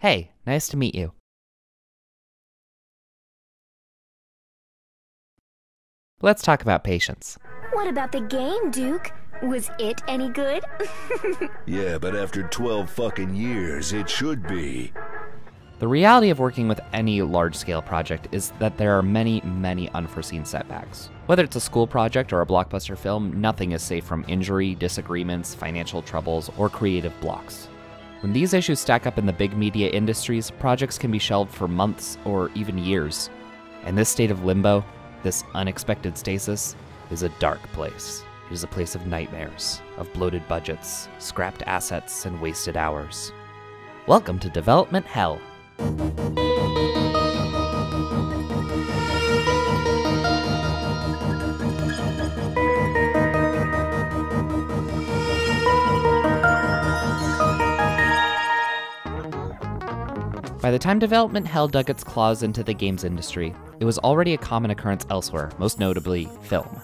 Hey, nice to meet you. Let's talk about patience. What about the game, Duke? Was it any good? Yeah, but after 12 fucking years, it should be. The reality of working with any large-scale project is that there are many, many unforeseen setbacks. Whether it's a school project or a blockbuster film, nothing is safe from injury, disagreements, financial troubles, or creative blocks. When these issues stack up in the big media industries, projects can be shelved for months or even years. And this state of limbo, this unexpected stasis, is a dark place. It is a place of nightmares, of bloated budgets, scrapped assets, and wasted hours. Welcome to Development Hell. By the time Development Hell dug its claws into the games industry, it was already a common occurrence elsewhere, most notably film.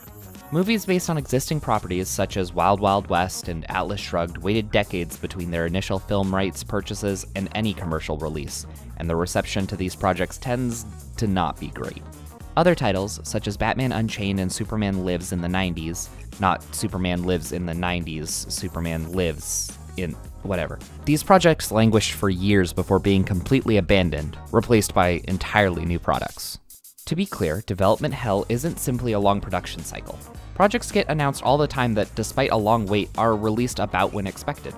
Movies based on existing properties such as Wild Wild West and Atlas Shrugged waited decades between their initial film rights purchases and any commercial release, and the reception to these projects tends to not be great. Other titles, such as Batman Unchained and Superman Lives in the 90s, not Superman Lives in the 90s, Superman Lives in whatever. These projects languished for years before being completely abandoned, replaced by entirely new products. To be clear, Development Hell isn't simply a long production cycle. Projects get announced all the time that, despite a long wait, are released about when expected.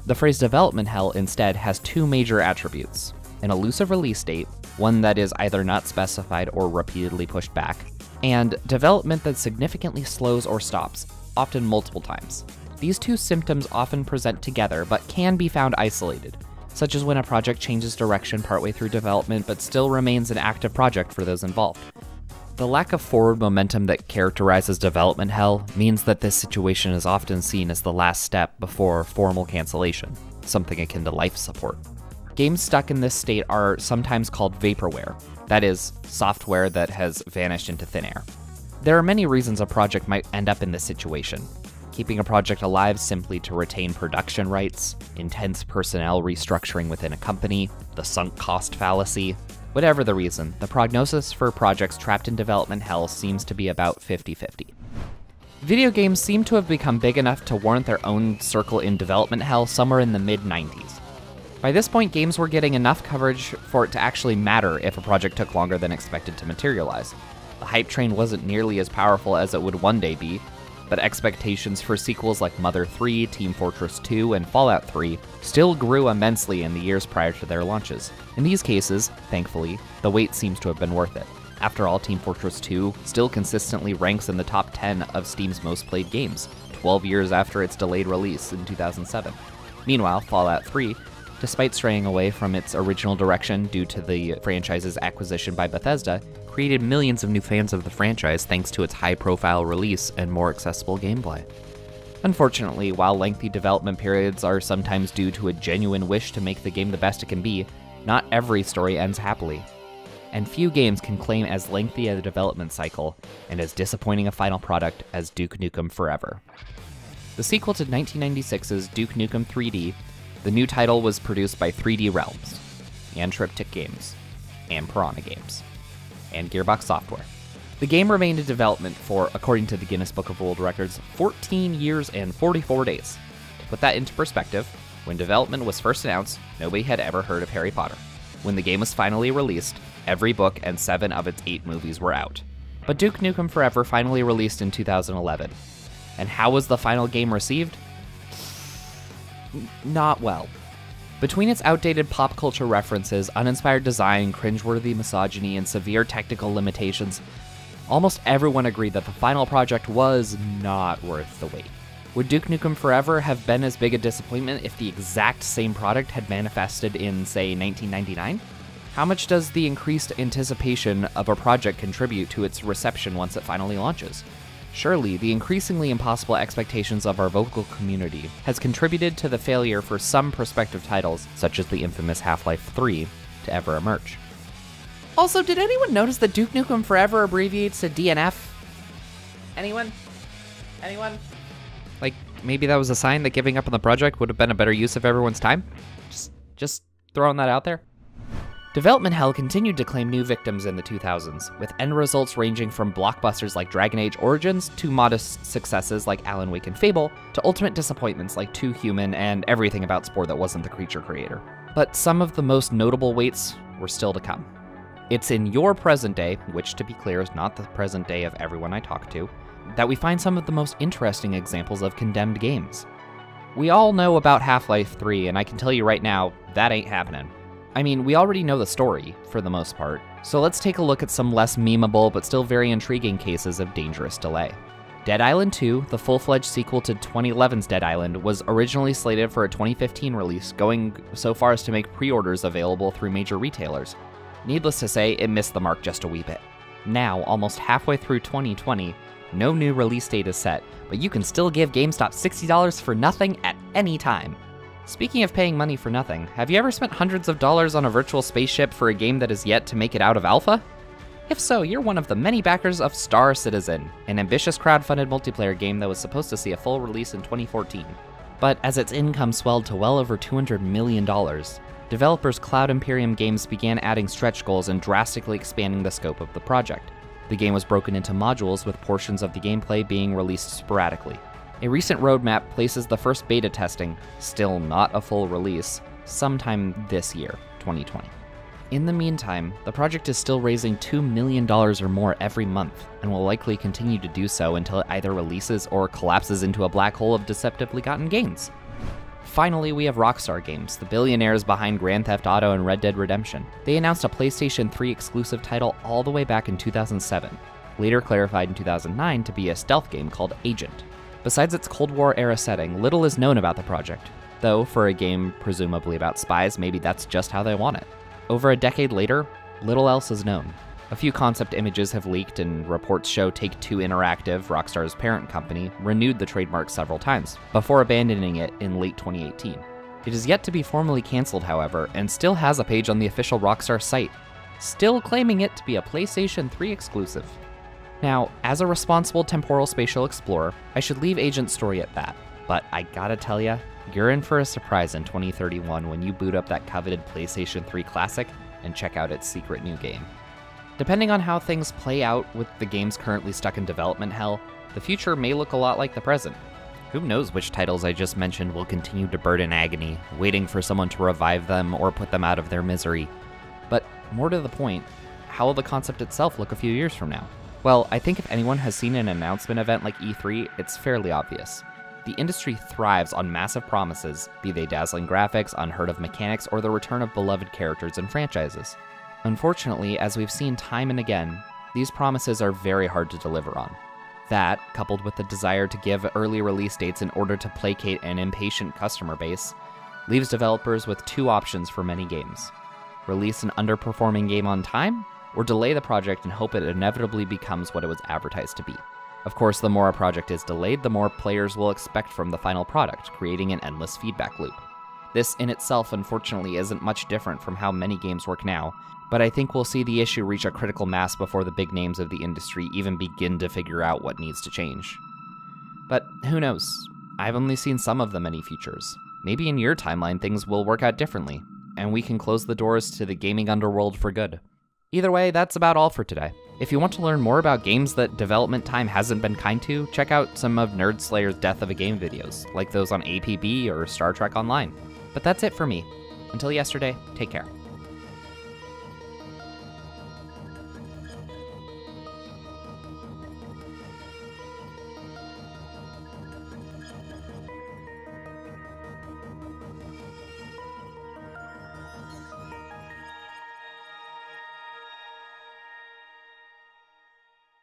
The phrase Development Hell instead has two major attributes: an elusive release date, one that is either not specified or repeatedly pushed back, and development that significantly slows or stops, often multiple times. These two symptoms often present together, but can be found isolated, such as when a project changes direction partway through development but still remains an active project for those involved. The lack of forward momentum that characterizes Development Hell means that this situation is often seen as the last step before formal cancellation, something akin to life support. Games stuck in this state are sometimes called Vaporware, that is, software that has vanished into thin air. There are many reasons a project might end up in this situation. Keeping a project alive simply to retain production rights, intense personnel restructuring within a company, the sunk cost fallacy. Whatever the reason, the prognosis for projects trapped in Development Hell seems to be about 50-50. Video games seem to have become big enough to warrant their own circle in Development Hell somewhere in the mid-90s. By this point, games were getting enough coverage for it to actually matter if a project took longer than expected to materialize. The hype train wasn't nearly as powerful as it would one day be, but expectations for sequels like Mother 3, Team Fortress 2, and Fallout 3 still grew immensely in the years prior to their launches. In these cases, thankfully, the wait seems to have been worth it. After all, Team Fortress 2 still consistently ranks in the top 10 of Steam's most played games, 12 years after its delayed release in 2007. Meanwhile, Fallout 3, despite straying away from its original direction due to the franchise's acquisition by Bethesda, created millions of new fans of the franchise thanks to its high-profile release and more accessible gameplay. Unfortunately, while lengthy development periods are sometimes due to a genuine wish to make the game the best it can be, not every story ends happily. And few games can claim as lengthy a development cycle and as disappointing a final product as Duke Nukem Forever. The sequel to 1996's Duke Nukem 3D, the new title was produced by 3D Realms, and Triptych Games, and Piranha Games, and Gearbox Software. The game remained in development for, according to the Guinness Book of World Records, 14 years and 44 days. To put that into perspective, when development was first announced, nobody had ever heard of Harry Potter. When the game was finally released, every book and 7 of its 8 movies were out. But Duke Nukem Forever finally released in 2011. And how was the final game received? Not well. Between its outdated pop culture references, uninspired design, cringeworthy misogyny, and severe technical limitations, almost everyone agreed that the final project was not worth the wait. Would Duke Nukem Forever have been as big a disappointment if the exact same product had manifested in, say, 1999? How much does the increased anticipation of a project contribute to its reception once it finally launches? Surely, the increasingly impossible expectations of our vocal community has contributed to the failure for some prospective titles, such as the infamous Half-Life 3, to ever emerge. Also, did anyone notice that Duke Nukem Forever abbreviates to DNF? Anyone? Like, maybe that was a sign that giving up on the project would have been a better use of everyone's time? Just throwing that out there. Development hell continued to claim new victims in the 2000s, with end results ranging from blockbusters like Dragon Age Origins to modest successes like Alan Wake and Fable, to ultimate disappointments like Too Human and everything about Spore that wasn't the creature creator. But some of the most notable waits were still to come. It's in your present day, which to be clear is not the present day of everyone I talk to, that we find some of the most interesting examples of condemned games. We all know about Half-Life 3, and I can tell you right now, that ain't happening. I mean, we already know the story, for the most part, so let's take a look at some less memeable but still very intriguing cases of dangerous delay. Dead Island 2, the full-fledged sequel to 2011's Dead Island, was originally slated for a 2015 release, going so far as to make pre-orders available through major retailers. Needless to say, it missed the mark just a wee bit. Now, almost halfway through 2020, no new release date is set, but you can still give GameStop $60 for nothing at any time. Speaking of paying money for nothing, have you ever spent hundreds of dollars on a virtual spaceship for a game that is yet to make it out of alpha? If so, you're one of the many backers of Star Citizen, an ambitious crowdfunded multiplayer game that was supposed to see a full release in 2014. But as its income swelled to well over $200 million, developers Cloud Imperium Games began adding stretch goals and drastically expanding the scope of the project. The game was broken into modules with portions of the gameplay being released sporadically. A recent roadmap places the first beta testing, still not a full release, sometime this year, 2020. In the meantime, the project is still raising $2 million or more every month, and will likely continue to do so until it either releases or collapses into a black hole of deceptively gotten gains. Finally, we have Rockstar Games, the billionaires behind Grand Theft Auto and Red Dead Redemption. They announced a PlayStation 3 exclusive title all the way back in 2007, later clarified in 2009 to be a stealth game called Agent. Besides its Cold War-era setting, little is known about the project, though for a game presumably about spies, maybe that's just how they want it. Over a decade later, little else is known. A few concept images have leaked, and reports show Take-Two Interactive, Rockstar's parent company, renewed the trademark several times, before abandoning it in late 2018. It is yet to be formally cancelled, however, and still has a page on the official Rockstar site, still claiming it to be a PlayStation 3 exclusive. Now, as a responsible temporal spatial explorer, I should leave Agent's story at that, but I gotta tell ya, you're in for a surprise in 2031 when you boot up that coveted PlayStation 3 Classic and check out its secret new game. Depending on how things play out with the games currently stuck in development hell, the future may look a lot like the present. Who knows which titles I just mentioned will continue to burn in agony, waiting for someone to revive them or put them out of their misery. But more to the point, how will the concept itself look a few years from now? Well, I think if anyone has seen an announcement event like E3, it's fairly obvious. The industry thrives on massive promises, be they dazzling graphics, unheard of mechanics, or the return of beloved characters and franchises. Unfortunately, as we've seen time and again, these promises are very hard to deliver on. That, coupled with the desire to give early release dates in order to placate an impatient customer base, leaves developers with two options for many games. Release an underperforming game on time, or delay the project and hope it inevitably becomes what it was advertised to be. Of course, the more a project is delayed, the more players will expect from the final product, creating an endless feedback loop. This in itself, unfortunately, isn't much different from how many games work now, but I think we'll see the issue reach a critical mass before the big names of the industry even begin to figure out what needs to change. But who knows? I've only seen some of the many futures. Maybe in your timeline things will work out differently, and we can close the doors to the gaming underworld for good. Either way, that's about all for today. If you want to learn more about games that development time hasn't been kind to, check out some of NerdSlayer's Death of a Game videos, like those on APB or Star Trek Online. But that's it for me. Until yesterday, take care.